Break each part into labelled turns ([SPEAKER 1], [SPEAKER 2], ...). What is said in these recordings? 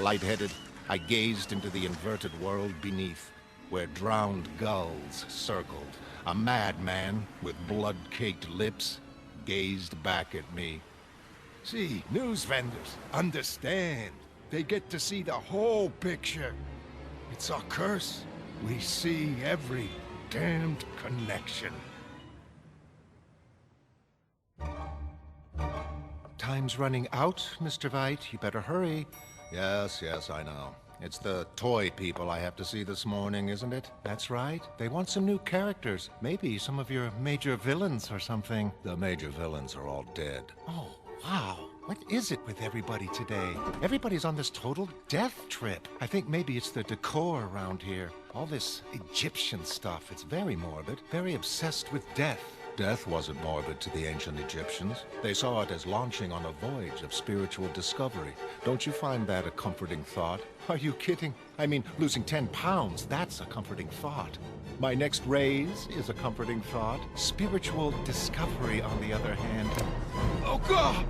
[SPEAKER 1] Lightheaded, I gazed into the inverted world beneath, where drowned gulls circled. A madman with blood-caked lips gazed back at me.
[SPEAKER 2] See, news vendors understand. They get to see the whole picture. It's our curse. We see every damned connection.
[SPEAKER 1] Time's running out, Mr. Veidt. You better hurry. Yes, I know. It's the toy people I have to see this morning, isn't it? That's right. They want some new characters. Maybe some of your major villains or something. The major villains are all dead. Oh, wow. What is it with everybody today? Everybody's on this total death trip. I think maybe it's the decor around here. All this Egyptian stuff. It's very morbid, very obsessed with death. Death wasn't morbid to the ancient Egyptians. They saw it as launching on a voyage of spiritual discovery. Don't you find that a comforting thought? Are you kidding? I mean, losing 10 pounds, that's a comforting thought. My next raise is a comforting thought. Spiritual discovery, on the other hand.
[SPEAKER 2] Oh, God!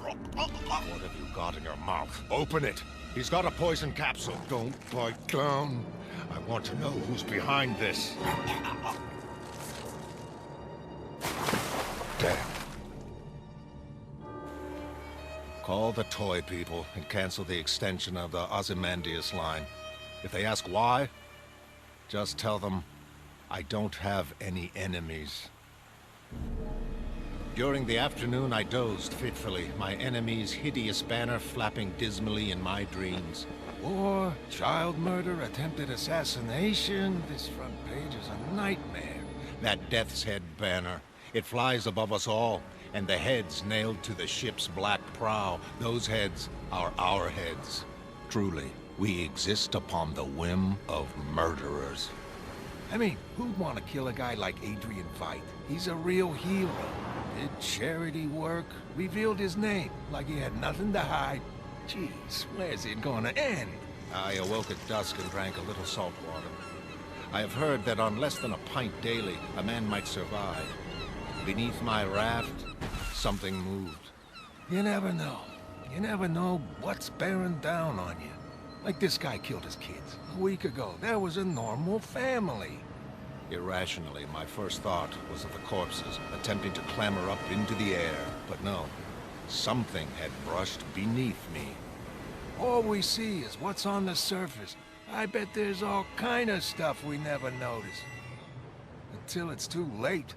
[SPEAKER 1] What have you got in your mouth? Open it. He's got a poison capsule.
[SPEAKER 2] Don't bite down.
[SPEAKER 1] I want to know who's behind this. Damn. Call the toy people and cancel the extension of the Ozymandias line. If they ask why, just tell them I don't have any enemies. During the afternoon, I dozed fitfully, my enemy's hideous banner flapping dismally in my dreams.
[SPEAKER 2] War, child murder, attempted assassination. This front page is a nightmare.
[SPEAKER 1] That death's head banner. It flies above us all, and the heads nailed to the ship's black prow. Those heads are our heads. Truly, we exist upon the whim of murderers.
[SPEAKER 2] I mean, who'd want to kill a guy like Adrian Veidt? He's a real hero. Did charity work, revealed his name like he had nothing to hide. Jeez, where's it gonna end?
[SPEAKER 1] I awoke at dusk and drank a little salt water. I have heard that on less than a pint daily, a man might survive. Beneath my raft, something moved.
[SPEAKER 2] You never know. You never know what's bearing down on you. Like this guy killed his kids. A week ago, there was a normal family.
[SPEAKER 1] Irrationally, my first thought was of the corpses attempting to clamber up into the air. But no, something had brushed beneath me.
[SPEAKER 2] All we see is what's on the surface. I bet there's all kind of stuff we never notice. Until it's too late.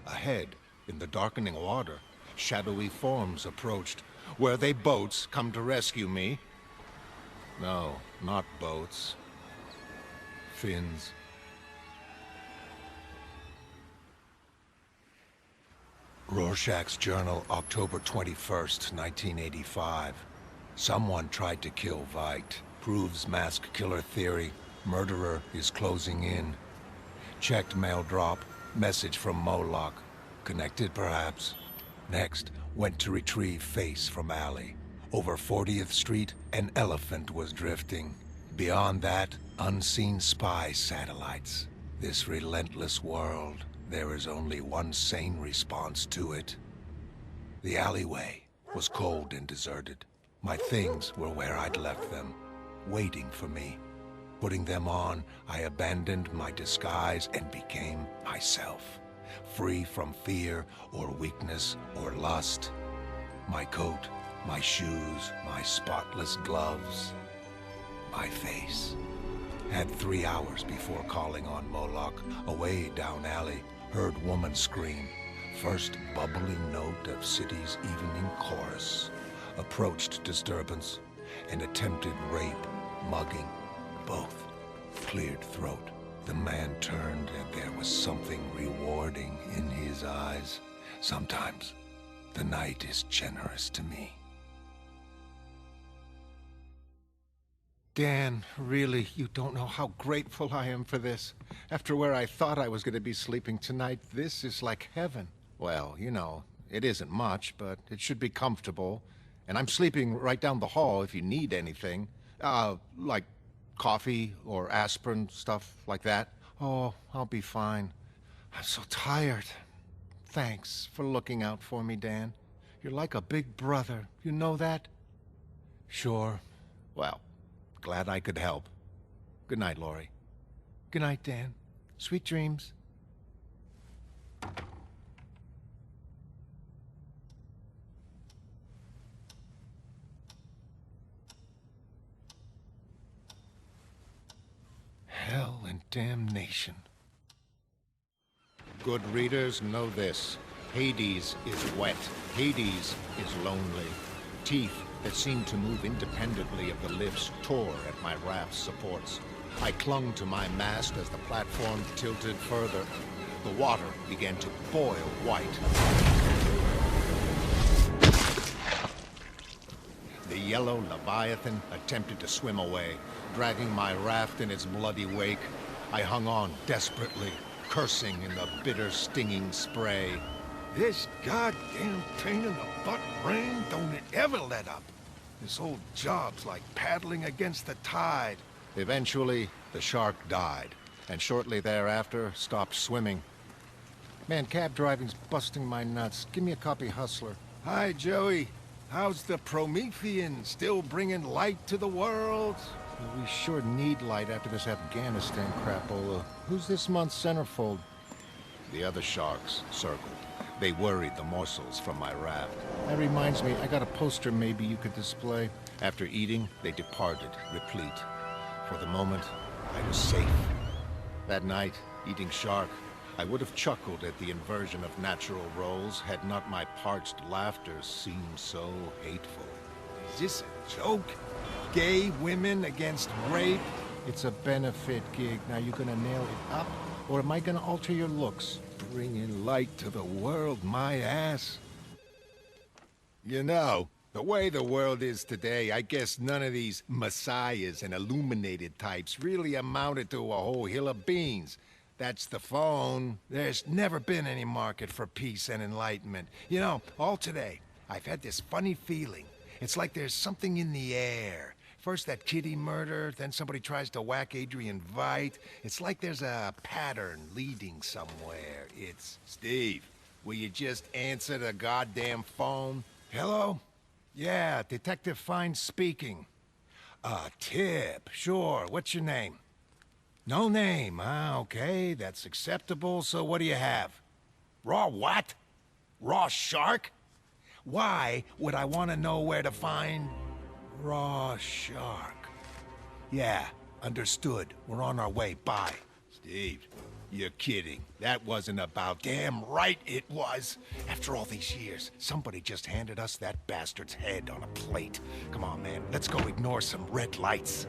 [SPEAKER 1] Ahead, in the darkening water, shadowy forms approached. Were they boats come to rescue me? No, not boats. Fins. Rorschach's journal, October 21st, 1985. Someone tried to kill Veidt. Proves mask killer theory. Murderer is closing in. Checked mail drop. Message from Moloch. Connected, perhaps. Next, went to retrieve face from alley. Over 40th Street, an elephant was drifting. Beyond that, unseen spy satellites. This relentless world, there is only one sane response to it. The alleyway was cold and deserted. My things were where I'd left them, waiting for me. Putting them on, I abandoned my disguise and became myself. Free from fear or weakness or lust. My coat, my shoes, my spotless gloves, my face. Had 3 hours before calling on Moloch, away down alley, heard woman scream. First bubbling note of city's evening chorus. Approached disturbance, and attempted rape, mugging, both. Cleared throat. The man turned and there was something rewarding in his eyes. Sometimes the night is generous to me. Dan, really, you don't know how grateful I am for this. After where I thought I was going to be sleeping tonight, this is like heaven. Well, you know, it isn't much, but it should be comfortable. And I'm sleeping right down the hall if you need anything. Like Coffee or aspirin, stuff like that? Oh, I'll be fine. I'm so tired. Thanks for looking out for me, Dan. You're like a big brother. You know that? Sure. Well, glad I could help. Good night, Laurie. Good night, Dan. Sweet dreams. Hell and damnation. Good readers know this. Hades is wet. Hades is lonely. Teeth that seemed to move independently of the lifts tore at my raft's supports. I clung to my mast as the platform tilted further. The water began to boil white. The yellow Leviathan attempted to swim away, dragging my raft in its bloody wake. I hung on desperately, cursing in the bitter, stinging spray.
[SPEAKER 2] This goddamn pain in the butt rain, don't it ever let up. This whole job's like paddling against the tide.
[SPEAKER 1] Eventually, the shark died, and shortly thereafter, stopped swimming. Man, cab driving's busting my nuts. Give me a copy, Hustler.
[SPEAKER 2] Hi, Joey. How's the Promethean? Still bringing light to the world?
[SPEAKER 1] Well, we sure need light after this Afghanistan crapola. Who's this month's centerfold? The other sharks circled. They worried the morsels from my raft. That reminds me, I got a poster maybe you could display. After eating, they departed, replete. For the moment, I was safe. That night, eating shark, I would have chuckled at the inversion of natural roles had not my parched laughter seemed so hateful.
[SPEAKER 2] Is this a joke? Gay women against rape?
[SPEAKER 1] It's a benefit gig. Now you gonna nail it up, or am I gonna alter your looks?
[SPEAKER 2] Bringing light to the world, my ass. You know, the way the world is today, I guess none of these messiahs and illuminated types really amounted to a whole hill of beans. That's the phone. There's never been any market for peace and enlightenment. You know, all today, I've had this funny feeling. It's like there's something in the air. First that Kitty murder, then somebody tries to whack Adrian Veidt. It's like there's a pattern leading somewhere. It's... Steve, will you just answer the goddamn phone? Hello? Yeah, Detective Fine speaking. Tip, sure. What's your name? No name. Ah, okay, that's acceptable. So what do you have? Raw what? Raw shark? Why would I want to know where to find raw shark? Yeah, understood. We're on our way. Bye. Steve, you're kidding. That wasn't about... Damn right it was. After all these years, somebody just handed us that bastard's head on a plate. Come on, man. Let's go ignore some red lights.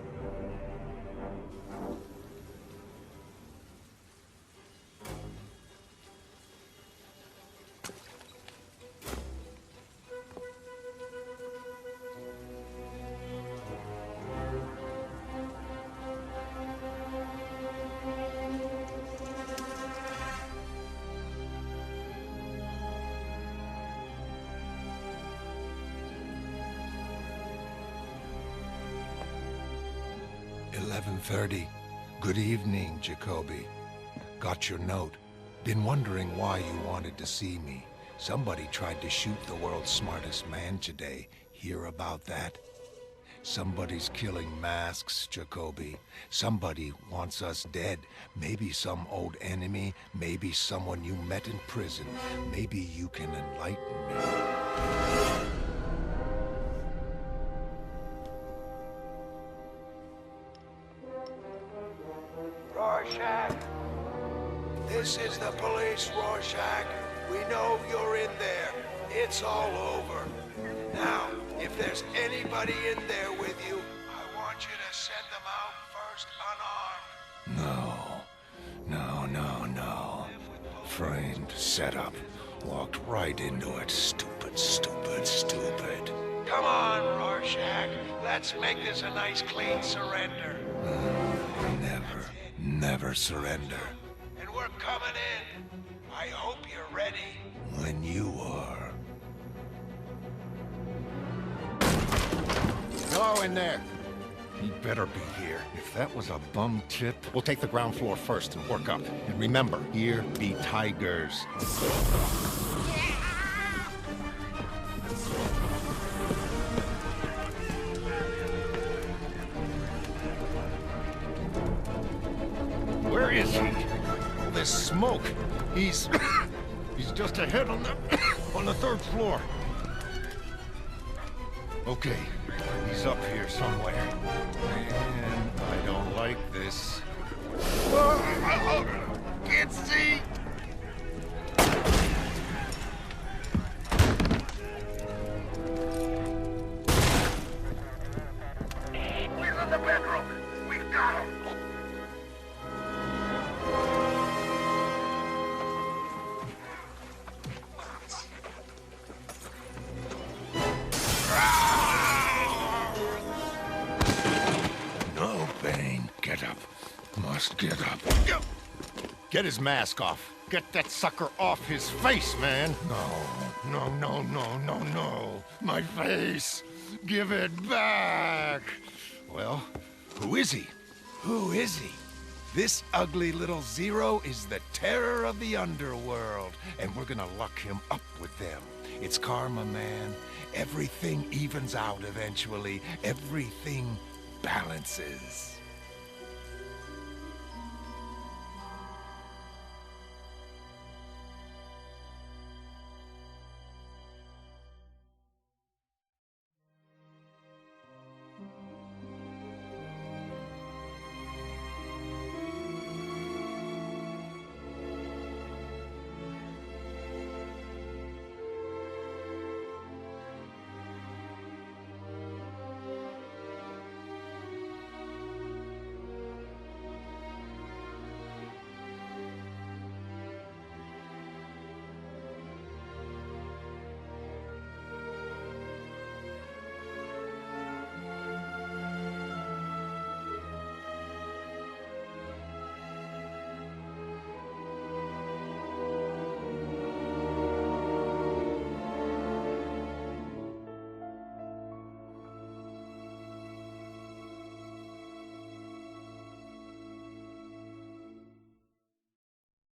[SPEAKER 2] "11:30. Good evening, Jacoby. Got your note. Been wondering why you wanted to see me. Somebody tried to shoot the world's smartest man today. Hear about that? Somebody's killing masks, Jacoby. Somebody wants us dead. Maybe some old enemy, maybe someone you met in prison. Maybe you can enlighten me." Rorschach. This is the police, Rorschach. We know you're in there. It's all over. Now, if there's anybody in there with you, I want you to send them out first unarmed. No. Framed, set up. Walked right into it. Stupid. Come on, Rorschach. Let's make this a nice, clean surrender. Never surrender. And we're coming in. I hope you're ready. When you are.
[SPEAKER 1] Hello in there. He better be here. If that was a bum tip...
[SPEAKER 3] We'll take the ground floor first and work up. And remember,
[SPEAKER 1] Here be tigers. Where is he? All this smoke. He's... he's just ahead on the... on the third floor. Okay, he's up here somewhere. And I don't like this. Can't see!
[SPEAKER 2] He's in the bedroom. We've got him.
[SPEAKER 1] No, Bane. Get up. Must get up.
[SPEAKER 3] get his mask off. Get that sucker off his face, man.
[SPEAKER 1] No. My face. Give it back. Well, who is he? Who is he? This ugly little Zero is the terror of the underworld, and we're gonna lock him up with them. It's karma, man. Everything evens out eventually. Everything balances.